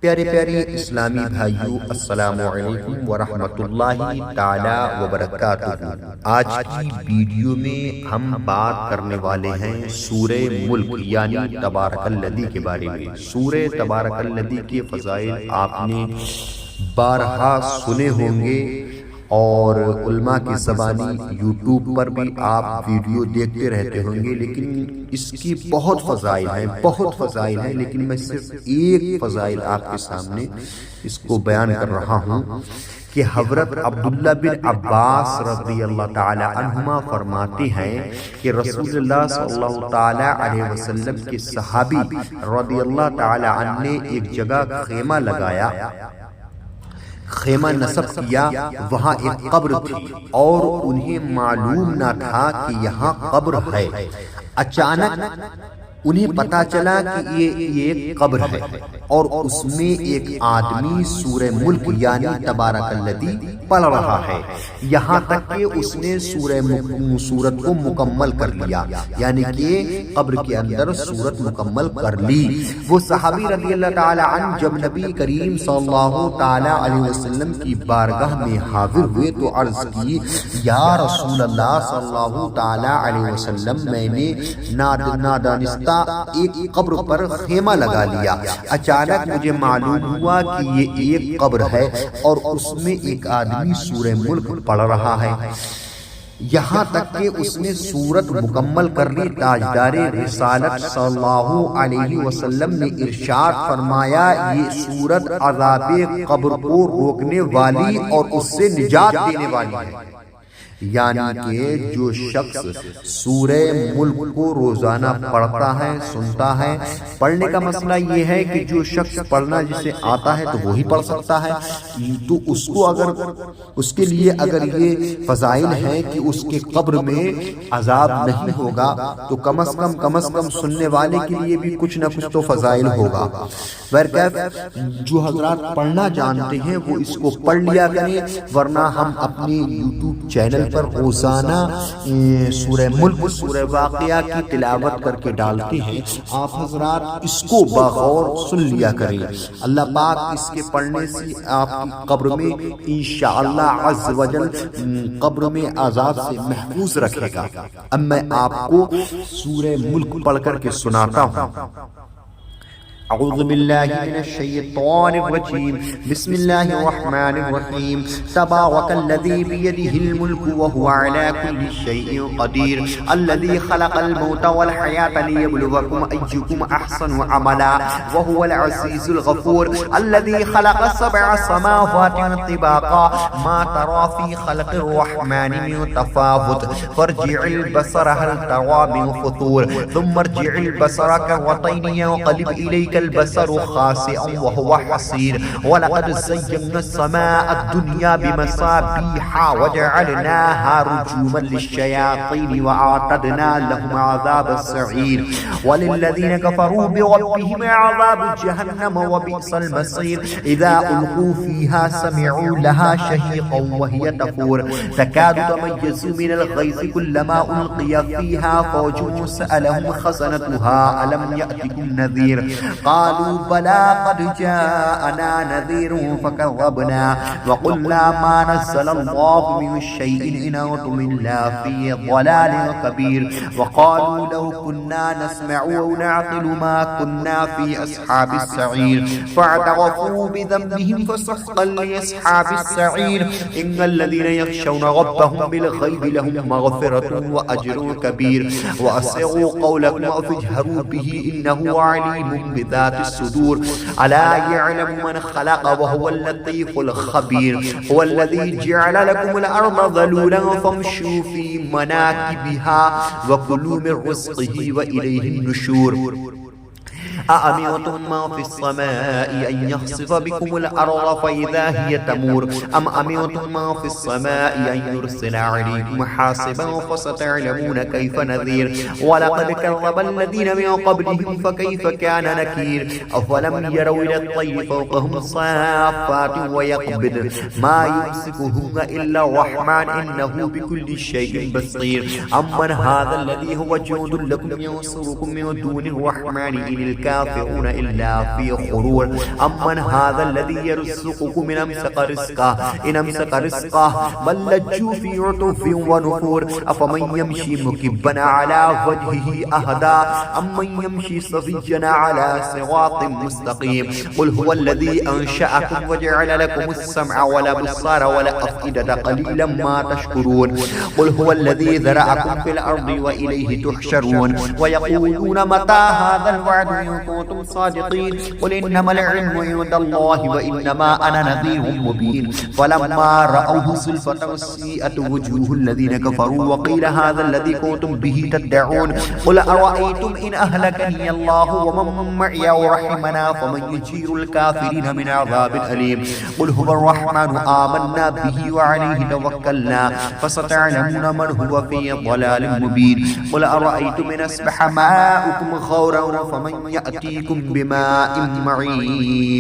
پیارے پیارے اسلامی بھائیو، السلام علیکم ورحمۃ اللہ تعالی وبرکاتہ۔ آج کی ویڈیو میں ہم بات کرنے والے ہیں سورہ ملک یعنی تبارک الذی کے بارے میں۔ سورہ تبارک الذی کے فضائل آپ نے بارہا سنے ہوں گے اور علماء کی زبانی یوٹیوب پر بھی آپ ویڈیو دیکھتے رہتے ہوں گے، لیکن اس کی بہت فضائل ہیں، لیکن میں صرف ایک فضائل آپ کے سامنے اس کو بیان کر رہا ہوں کہ حضرت عبداللہ بن عباس رضی اللہ تعالی عنہما فرماتے ہیں کہ رسول اللہ صلی اللہ تعالی علیہ وسلم کے صحابی رضی اللہ تعالی عنہ نے ایک جگہ خیمہ لگایا، خیمہ نصب کیا، وہاں ایک قبر تھی اور انہیں معلوم نہ تھا کہ یہاں قبر ہے۔ اچانک انہیں پتا چلا کہ یہ ایک قبر ہے اور اس میں ایک آدمی سورہ ملک یعنی تبارک الذی پڑھ رہا ہے، یہاں تک کہ اس نے سورت کو مکمل کر لیا، یعنی کہ قبر کے اندر سورت مکمل کر لی۔ وہ صحابی رضی اللہ تعالی عنہ جب نبی کریم صلی اللہ تعالی علیہ وسلم کی بارگاہ میں حاضر ہوئے تو عرض کی، یا رسول اللہ صلی اللہ تعالی علیہ وسلم، میں نے نادانستہ ایک قبر پر خیمہ لگا لیا، اچانک مجھے معلوم ہوا کہ یہ ایک قبر ہے اور اس میں ایک آدمی سورہ ملک پڑھ رہا ہے، یہاں تک کہ اس نے سورت مکمل کر لی۔ تاجدار رسالت صلی اللہ علیہ وسلم نے ارشاد فرمایا، یہ سورت عذاب قبر کو روکنے والی اور اس سے نجات دینے والی ہے، یعنی کہ جو شخص سورہ ملک کو روزانہ پڑھتا ہے، سنتا ہے، پڑھنے کا مسئلہ یہ ہے کہ جو شخص پڑھنا جسے آتا ہے تو وہی پڑھ سکتا ہے، تو اس کو اس کے لیے اگر یہ فضائل ہیں کہ اس کے قبر میں عذاب نہیں ہوگا تو کم از کم سننے والے کے لیے بھی کچھ نہ کچھ تو فضائل ہوگا۔ جو حضرات پڑھنا جانتے ہیں وہ اس کو پڑھ لیا کریں، ورنہ ہم اپنے یوٹیوب چینل پر روزانہ سورہ ملک، سورہ واقعہ کی تلاوت کر کے ڈالتے ہیں، آپ حضرات اس کو بغور سن لیا کریں۔ اللہ پاک اس کے پڑھنے سے آپ کی قبر میں انشاءاللہ عز و جل قبر میں عذاب سے محفوظ رکھے گا۔ اب میں آپ کو سورہ ملک پڑھ کر کے سناتا ہوں۔ اعوذ باللہ من الشیطان الرجیم، بسم اللہ الرحمن الرحیم، تبارک الذی بیدہ الملک وہو علی کل شیء قدیر، الذی خلق الموت والحیاة لیبلوکم ایکم احسن عملا وہو العزیز الغفور، الذی خلق سبع سماوات طباقا ما ترى فی خلق الرحمن من تفاوت فارجع البصر هل ترى من فطور ثم ارجع البصر كرتين ينقلب إليك البصر خاسئا وهو حصير، ولقد زينا السماء الدنيا بمصابيح وجعلناها رجوما للشياطين وأعتدنا لهم عذاب السعير، وللذين كفروا بربهم عذاب جهنم وبئس المصير، إذا ألقوا فيها سمعوا لها شهيقا وهي تفور تكاد تميز من الغيظ كلما ألقي فيها فوج سألهم خزنتها ألم يأتكم نذير، قالوا بلى قد جاءنا نذير فكذبنا وقلنا ما نزل الله من شيء إن أنتم إلا في ضلال كبير، وقالوا لو كنا نسمع أو نعقل ما كنا في أصحاب السعير، فاعترفوا بذنبهم فسحقا لأصحاب السعير، إن الذين يخشون ربهم بالغيب لهم مغفرة وأجر كبير، وأسروا قولكم أو اجهروا به إنه عليم بذات الصدور، ألا يعلم من خلق وهو اللطيف الخبير، هو الذي جعل لكم الأرض ذلولا فامشوا في مناكبها وكلوا من رزقه وإليه النشور، أأمنتم ما في السماء أن يخسف بكم الأرض فإذا هي تمور، أم أمنتم ما في السماء أن يرسل عليكم حاصبا فستعلمون كيف نذير، ولقد كذب الذين من قبلهم فكيف كان نكير، أفلم يروا إلى الطير فوقهم صافات ويقبض ما يمسكهن إلا الرحمن إنه بكل شيء بصير، أمن هذا الذي هو جند لكم ينصركم من دون الرحمن إن الكافرون الكافرون إلا في غرور أمن هذا الذي يرزقكم إن أمسك رزقه بل لجوا في عتو ونفور أفمن يمشي مكبا على وجهه أهدى أمن يمشي صفيا على صراط مستقيم قل هو الذي أنشأكم وجعل لكم السمع والأبصار والأفئدة قليلا ما تشكرون قل هو الذي ذرأكم في الأرض وإليه تحشرون ويقولون متى هذا الوعد إن كنتم صادقين قل إنما العلم عند الله وإنما أنا نذير مبين فلما رأوه زلفة سيئت وجوه الذين كفروا وقيل هذا الذي كنتم به تدعون قل أرأيتم إن أهلكني الله ومن معي ورحمنا فمن يجير الكافرين من عذاب أليم قل هو الرحمن آمنا به وعليه توكلنا فستعلمون من هو في ضلال مبين قل أرأيتم إن أصبح ماؤكم غورا فمن يأتيكم بماء معين